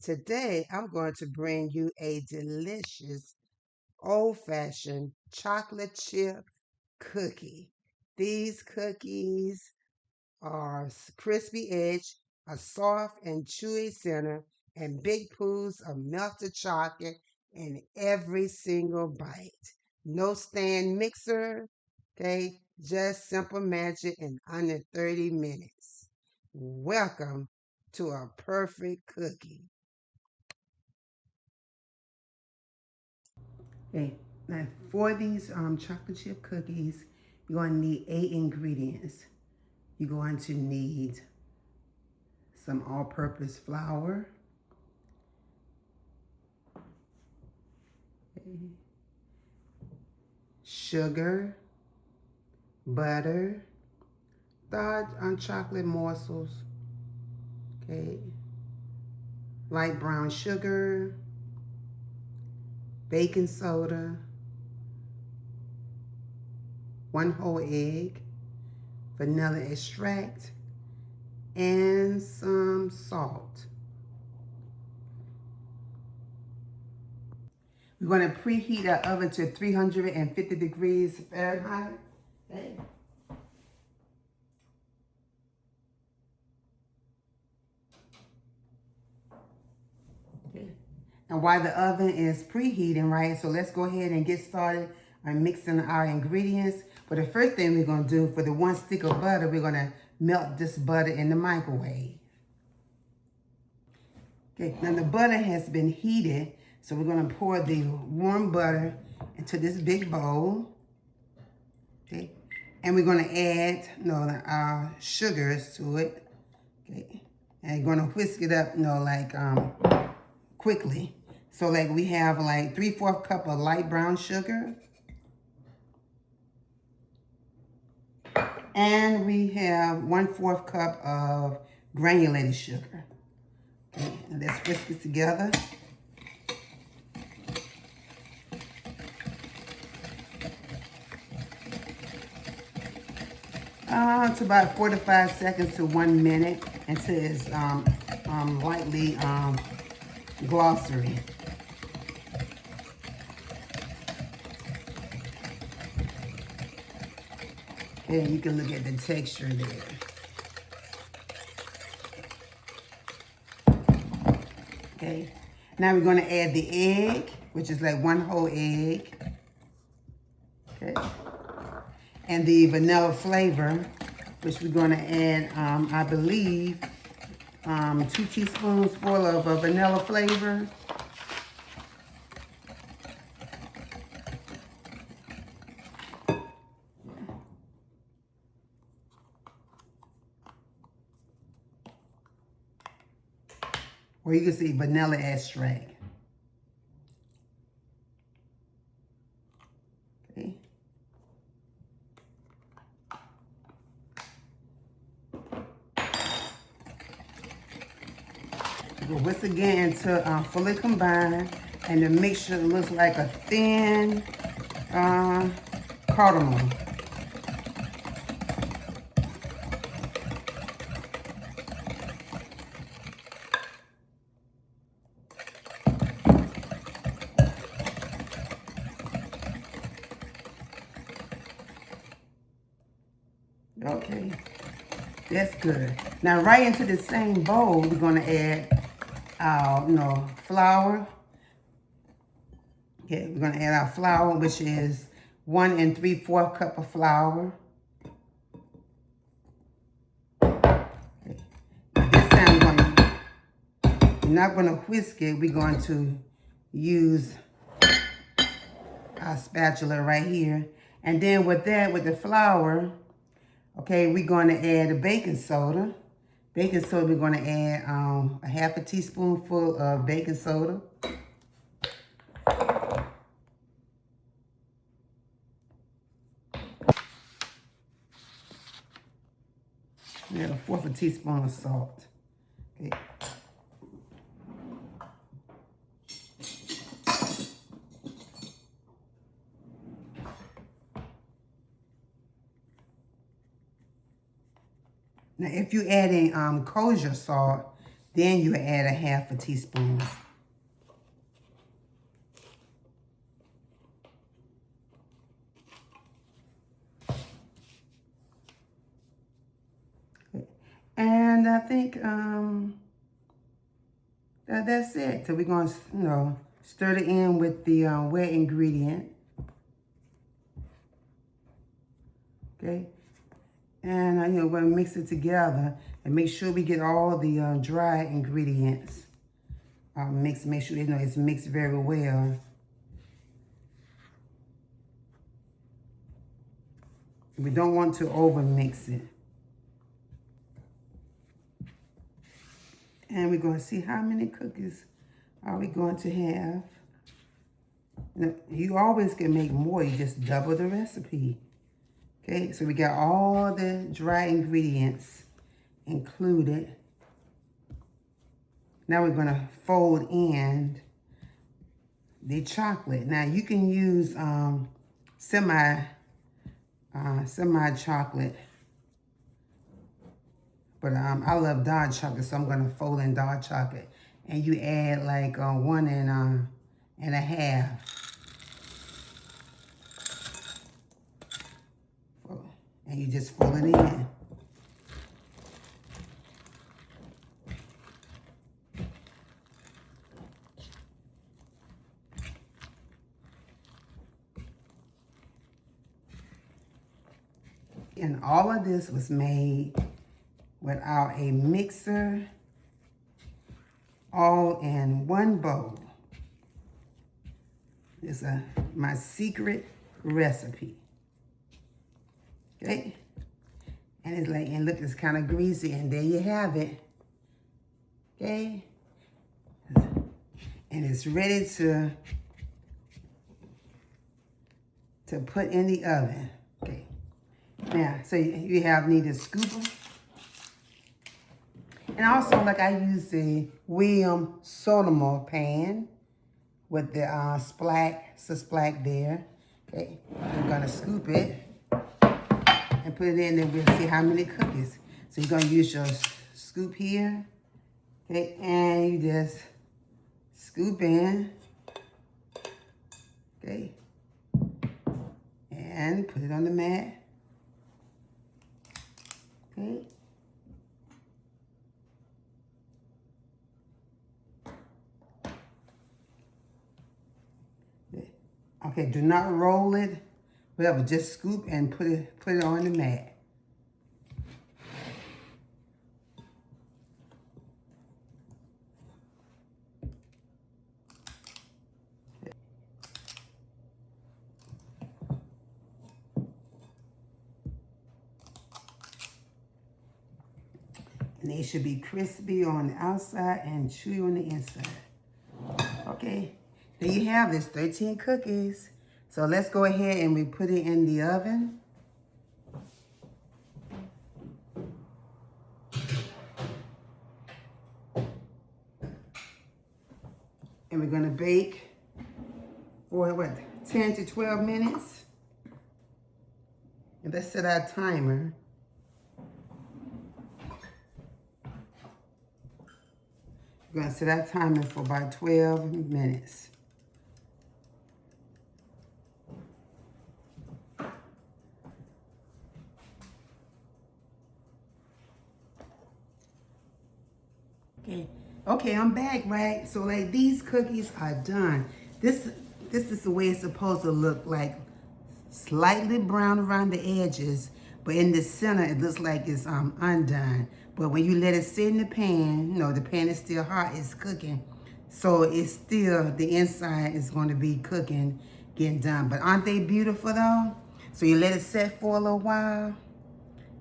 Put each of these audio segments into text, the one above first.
Today I'm going to bring you a delicious old-fashioned chocolate chip cookie. These cookies are crispy edge, a soft and chewy center, and big pools of melted chocolate in every single bite. No stand mixer, okay? Just simple magic in under 30 minutes. Welcome to a perfect cookie. Okay, now for these chocolate chip cookies, you're going to need 8 ingredients. You're going to need some all-purpose flour, okay, sugar, butter, thawed chocolate morsels, okay, light brown sugar, baking soda, 1 whole egg, vanilla extract, and some salt. We're going to preheat our oven to 350 degrees Fahrenheit. Okay. Okay. And while the oven is preheating, right, so let's go ahead and get started on mixing our ingredients. But the first thing we're going to do for the 1 stick of butter, we're going to melt this butter in the microwave. Okay, now the butter has been heated, so we're going to pour the warm butter into this big bowl. Okay, and we're going to add our sugars to it. Okay, and we're going to whisk it up, like quickly. So like we have like 3/4 cup of light brown sugar. And we have 1/4 cup of granulated sugar. Okay, and let's whisk it together. It's about 45 seconds to 1 minute until it's lightly glossy. And you can look at the texture there. Okay, now we're going to add the egg, which is like 1 whole egg. Okay, and the vanilla flavor, which we're going to add, I believe, 2 teaspoons full of vanilla flavor. Or you can see vanilla extract. Okay. We'll whisk again until fully combined, and the mixture looks like a thin cardamom. Okay, that's good. Now, right into the same bowl, we're going to add our, flour. Okay, we're going to add our flour, which is 1 3/4 cup of flour. Okay. This time, we're not going to whisk it. We're going to use our spatula right here. And then with the flour, okay, we're going to add a baking soda. Baking soda, we're going to add a 1/2 teaspoonful of baking soda. And 1/4 teaspoon of salt. Okay. Now, if you're adding kosher salt, Then you add a half a teaspoon. And I think that's it. So we're going to, stir it in with the wet ingredient. Okay. And we're going to mix it together and make sure we get all the dry ingredients. Make sure it's mixed very well. We don't want to over mix it. And we're going to see how many cookies are we going to have. You always can make more. You just double the recipe. Okay, so we got all the dry ingredients included. Now we're going to fold in the chocolate. Now you can use semi chocolate. But I love dark chocolate, so I'm going to fold in dark chocolate. And you add like 1 and a half. And you just fold it in. And all of this was made without a mixer, all in one bowl. It's my secret recipe. Okay? And it's like, and look, it's kind of greasy, and there you have it. Okay? And it's ready to put in the oven. Okay. Now, so you need a scooper. And also, like, I use the William Sonoma pan with the splack there. Okay, I'm gonna scoop it and put it in, and we'll see how many cookies. So you're gonna use your scoop here, okay, and you just scoop in, okay, and put it on the mat, okay. Okay, do not roll it, whatever, just scoop and put it on the mat. And they should be crispy on the outside and chewy on the inside. Okay. There you have this, 13 cookies. So let's go ahead and we put it in the oven. And we're gonna bake for what, 10 to 12 minutes? And let's set our timer. We're gonna set our timer for about 12 minutes. Okay, I'm back, right? So like these cookies are done. This is the way it's supposed to look, like slightly brown around the edges, but in the center it looks like it's undone. But when you let it sit in the pan, the pan is still hot, it's cooking. So it's still, the inside is going to be cooking, getting done. But aren't they beautiful though? So you let it set for a little while,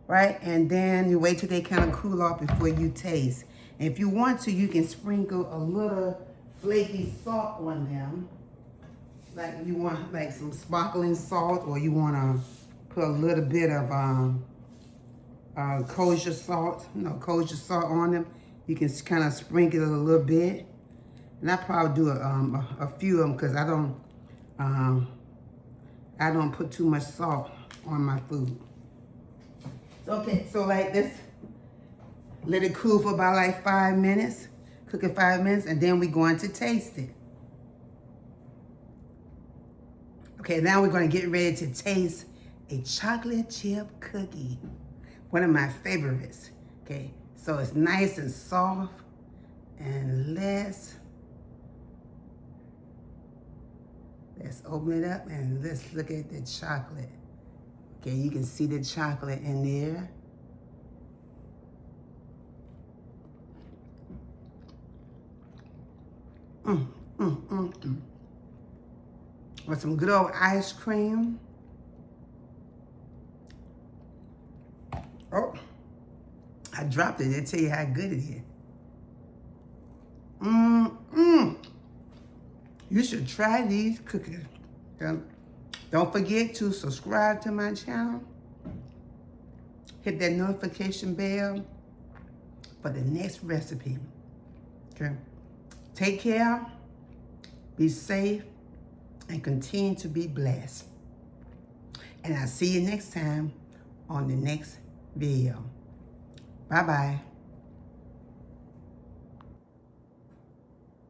right? And then you wait till they kind of cool off before you taste. And if you want to, you can sprinkle a little flaky salt on them. Like you want like some sparkling salt, or you want to put a little bit of kosher salt, kosher salt on them. You can kind of sprinkle it a little bit. And I probably do a few of them because I don't put too much salt on my food. Okay, so like this, Let it cool for about like 5 minutes. Cook it 5 minutes, and then we're going to taste it. Okay, now we're going to get ready to taste a chocolate chip cookie. One of my favorites. Okay, so it's nice and soft. And let's open it up and let's look at the chocolate. Okay, you can see the chocolate in there. With some good old ice cream. Oh, I dropped it. They tell you how good it is. You should try these cookies. Don't forget to subscribe to my channel. Hit that notification bell for the next recipe. Okay. Take care, be safe, and continue to be blessed. And I'll see you next time on the next video. Bye-bye.